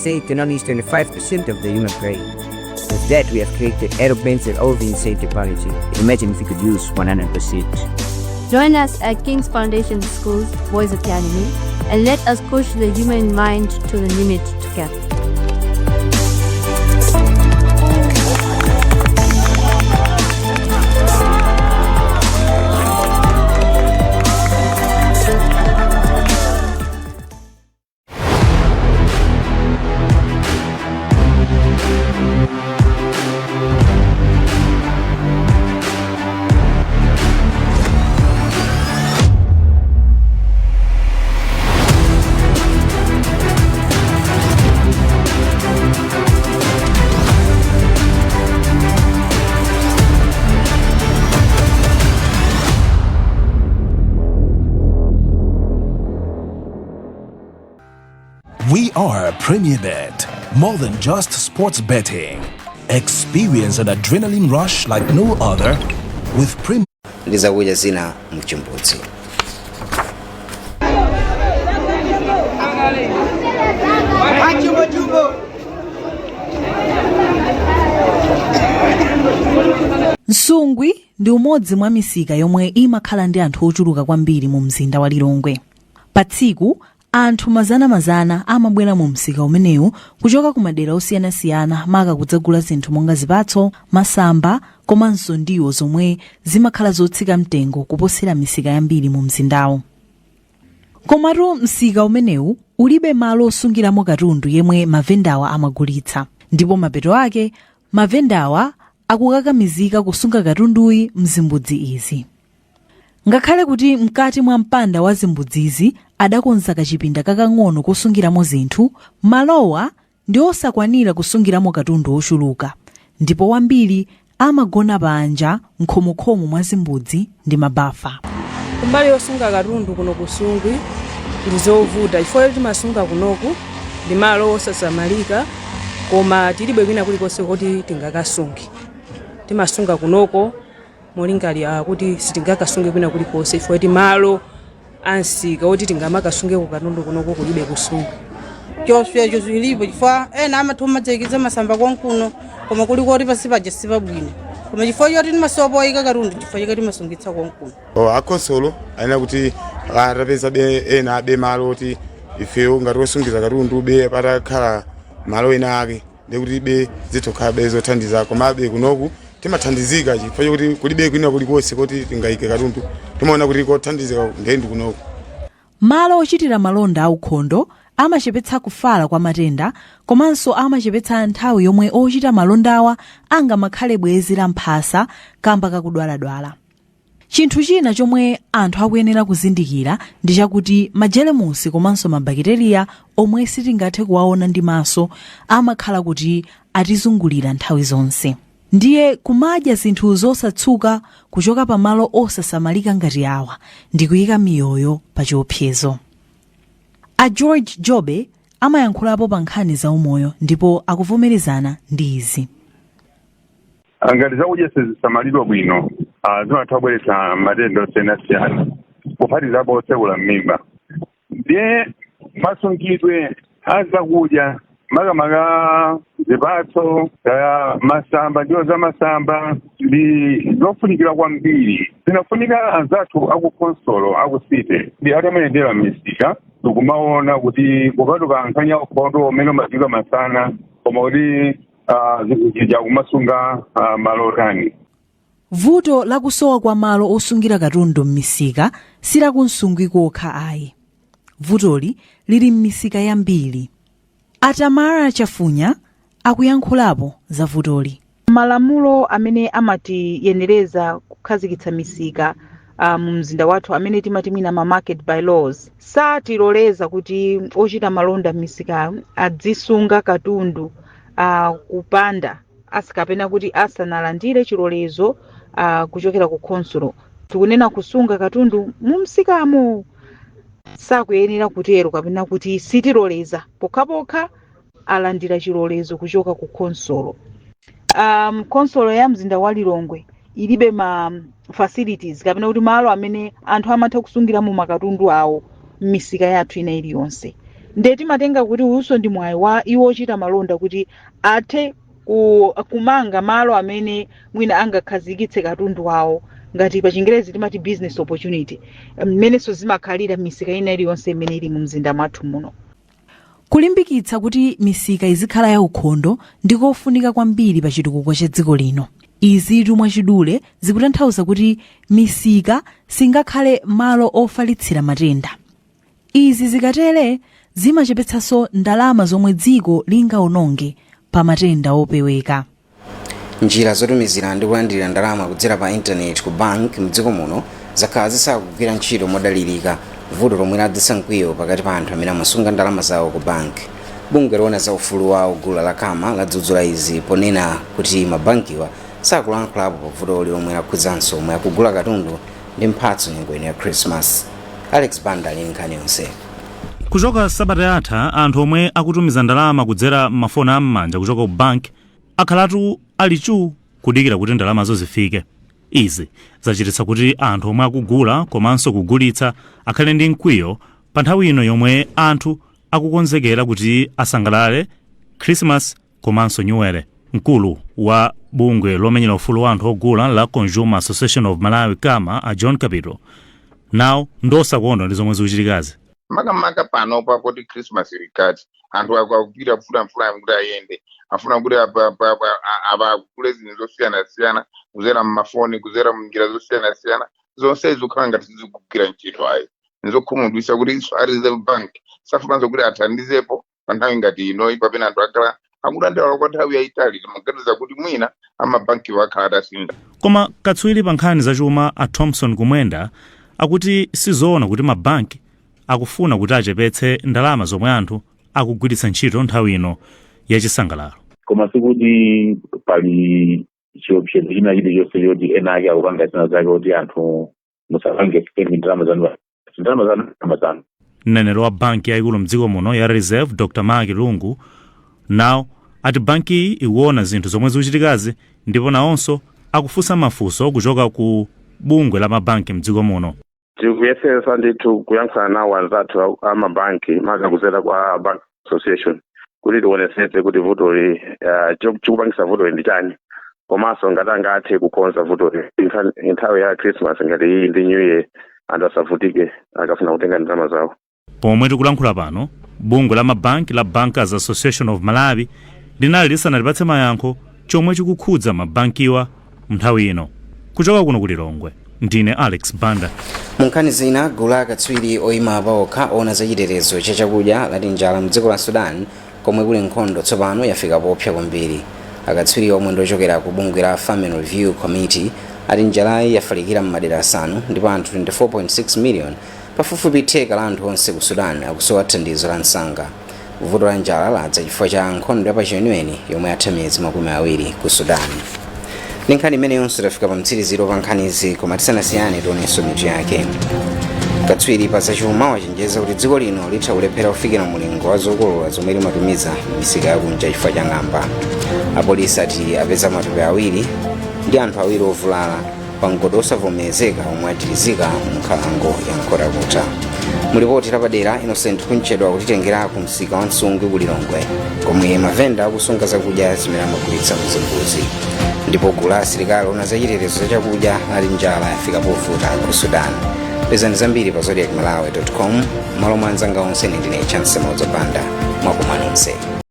say can only use 25% of the human brain. With that, we have created aeroplanes that all the insane technology. Imagine if we could use 100%. Join us at King's Foundation School's Voice Academy and let us push the human mind to the limit together. We are Premier Bet, more than just sports betting. Experience an adrenaline rush like no other with Premier. Ndizakuja zina mchimbuzi. Nsungwi ndi umodzi mwa misika yomwe imakhala ndi anthu ochuluka kwambiri mu mzinda wa Lilongwe. Pa tsiku anthu mazana amabwera mu msika umenewu kuchoka ku madera osiyanasiyana maka kudzagula zinthu monga zipatso, masamba komanso ndiwo zomwe zimakhala zotsika mtengo kuposera misika yambiri mu mzindawo. Komatu msika umenewu ulibe malo osungiramo katundu yemwe mavendawa amagulitsa, ndipo mapeto ake mavendawa akukakamizika kusunga katunduyi mzimbudzi izi. Ngakhale kuti mkati mwa mpanda wa zimbudzizi adakonza kachipinda kakang'ono kusungiramo zinthu, malowa ndi osakwanira kusungiramo katundu ochuluka, ndipo wambiri amagona panja mkhomokhomo mwa zimbudzi ndi mabafa. Kumbali yosunga katundu kuno kusungwi ndizovuta chifukwa timasunga kunoku ndi malo osasamalika, koma tilibe kwina kulikonse kuti tingakasunge. Timasunga kunoko molingali kuti sitingakasunge kwina kulikonse chifukwa ti malo ansika oti tingamakasunge ku katundu kunoko kulibe kusunga. Choswe chilipo chifukwa ena amathoma tsekeza masamba konkuno koma kuliko oti pasipaje sipabwino. Koma chifukwa choti timasopo ika katundu chifukwa choti timasungitsa konkuno. Akonsolo ayina kuti atapeza ena abe malo oti ifeyo ngati osungiza katundu be patakhala malo ena ake ndikuti be zitokhala be zothandiza koma be kunoku timathandizika chifukwa choti kulibe kwina kulikonse kuti tingayike katundu timaona kuti kothandizika ngendi kunoku. Malo ochitira malonda aukhondo amachepetsa kufala kwa matenda komanso amachepetsa nthawi yomwe ochita malondawa angamakhale bwezi la mphasa kamba kakudwaladwala. Chinthu china chomwe anthu akuyenera kuzindikira ndi chakuti majelemusi komanso mabakiteriya omwe sitingathe kuwaona ndi maso amakhala kuti atizungulira nthawi zonse. Ndiye kumadya zinthu zosatsuka kuchoka pamalo osasamalika ngati awa ndi kuyika miyoyo pa chiopsezo. A George Jobe amayankhulapo pa nkhani za umoyo ndipo akuvomerezana ndi izi. Ngati zakudya sizisamalidwa bwino zimatha kubweretsa matenda osiyanasiyana kuphatizapo otsekula m'mimba. Ndiye masungidwe azakudya makamaka zipatso masamba ndiwo za masamba ndi zofunikira kwambiri. Zinafunika anzathu akukonsolo akusite ndi atamayendera m'misika tikumaona kuti kupatuka nkhani ya ukhondo umene umadziwika masana koma kuti zikuchija kumasunga malo otani. Vuto lakusowa kwa malo osungira katundu m'misika silakunsungwi kokha ayi. Vutoli lili m'misika yambiri. Atamara Chafunya akuyankhulapo za vutoli. Malamulo amene amatiyenereza kukhazikitsa misika mu mzinda wathu amene timati mwina ma market bylaws satiloleza kuti ochita malonda m'misika adzisunga katundu kupanda asikapena kuti asanalandire chilolezo kuchokera ku konsolo. Tikunena kusunga katundu mu msikamo sakuyenera kutero kapena kuti sitiloleza pokhapokha alandira chilolezo kuchoka ku konsolo. Konsolo ya mzinda wa Lilongwe ilibe ma facilities kapena kuti malo amene anthu amatha kusungira mu makatundu awo m'misika yathu ina iliyonse. nde timatenga kuti uyunso ndi mwayi wa iwo ochita malonda kuti athe kumanga malo amene mwina angakhazikitse katundu wawo, ngati pa Chingerezi timati business opportunity, mmenenso zimakhalira misika ina iliyonse imene ili mu mzinda mwathu muno. Kulimbikitsa kuti misika izikhala ya ukhondo ndikofunika kwambiri pa chitukuko cha dziko lino. Izitu mwachidule zikutanthauza kuti misika singakhale malo ofalitsira matenda. Izi zikatere zimachepetsanso ndalama zomwe dziko lingaononge pa matenda opeweka. Njira zotumizira ndi kulandira ndalama kudzera pa intaneti ku bank mdziko muno zakhala zisakugwira ntchito modalirika, vuto lomwe ladzetsa mkwiyo pakati pa anthu amene amasunga ndalama zawo ku bank. Bungwe loona za ufulu wawo gulu la Kama ladzudzula izi ponena kuti mabankiwa sakulankhulapo pa vuto lomwe lakhudzanso omwe akugula katundu ndi mphatso nyengo ino ya Christmas. Alex Banda ali nkhani yonse. Kuchoka sabata yatha anthu omwe akutumiza ndalama kudzera mafoni am'manja kuchoka ku bank akhalatu alichu kudikira kuti ndalamazo zifike. Izi zachititsa kuti anthu omwe akugula komanso kugulitsa akhale ndi mkwiyo pa nthawi ino yomwe anthu akukonzekera kuti asangalale Christmas komanso New Year. Mkulu wa bungwe lomenyera ufulu wa anthu ogula la Consumer Association of Malawi Kama a John Capito nawo ndosakuona ndi zomwe zikuchitikazi. Makamaka pano pakuti Christmas ilikati anthu akugwira mfula kuti ayende afuna kuti abagule zinthu zosiyana-siyana kuzera mumafoni kuzera munjira zosiyana-siyana zonse zikukhala ngati zikugwira ntchito ayi nizokhumudwitsa kuti iso a Reserve Bank safunanso kuti athandizepo pa nthawi ngati inoyi papena anthu akhala akulandira kwa nthawi yayitali timaganiza kuti mwina amabanki wakhala atasinda. Koma katswiri pa nkhani zachuma a Thompson Kumwenda akuti sizoona kuti mabanki akufuna kuti achepetse ndalama zomwe anthu akugwiritsa ntchito nthawi ino yachisangalalo. Koma sikuti pali chiopsezo china chilichonse choti ena ake akupanga zina zake kuti anthu musapange spend ndalama zanu. Mneneri wa banki yaikulu mdziko muno ya Reserve Dr. Mark Lungu nawo ati banki iwona zinthu zomwe zikuchitikazi ndipo nawonso akufunsa mafunso kuchoka ku bungwe la mabanki mdziko muno. Tikuyesesa ndithu kuyankhula nawo anzathu amabanki makakuzera kwa Bank Association kuti tionesetse kuti vutoli chikupangisa vutoli ndi chani komanso ngati angathe kukonza vutoli nthawi ya Christmas ngati iyi ndi New Year anthu asavutike akafuna kutenga ndalama zawo. Pomwe tikulankhula pano bungwe la mabanki la Bankers Association of Malawi linali lisanalipatse mayankho chomwe chikukhudza mabankiwa nthawi ino. Kuchoka kuno ku Lilongwe ndine Alex Banda. Munkhani zina gulu la akatswiri oyima pa okha ona za chitetezo cha chakudya lati njala mdziko la Sudan komwe kuli nkhondo tsopano yafika popsa kwambiri. Akatswiri omwe ndochokera ku bungwe la Famine Review Committee ati njalayi yafalikira m'madera asanu ndipo anthu 24.6 million pafupifupi theka la anthu onse ku Sudan akusowa thandizo la msanga. Vuto la njala ladza chifukwa cha nkhondo ya pachiweniweni yomwe yatha miyezi 20 ku Sudan. Nkhani imene yonse tafika pa mtsiriziro pa nkhanizi koma tisanasiyane tionenso mitu yake. Katswiri pa zachuma wachenjeza kuti dziko lino litha kulephera kufikira mulingo wa zokolola zomwe limatumiza misika yakunja chifukwa cha ng'amba. Apolisi ati apeza matupi awiri ndi anthu awiri ovulala pa mgodo osavomerezeka omwe atirizika mu nkhalango ya Nkhotakota. Mulipoti lapadera Innocent Kunchedwa kutitengera ku msika wa Nsungwi ku Lilongwe komwe mavenda akusunga zakudya zimene amagulitsa muzimbuzi. Ndipo gulu la asilikali ona za chitetezo cha chakudya lati njala yafika povuta ku Sudan. Pezani zambiri pa zodiacmalawi.com malo mwa anzanga onse ndine Chance Mauzo Banda mwakumana nonse.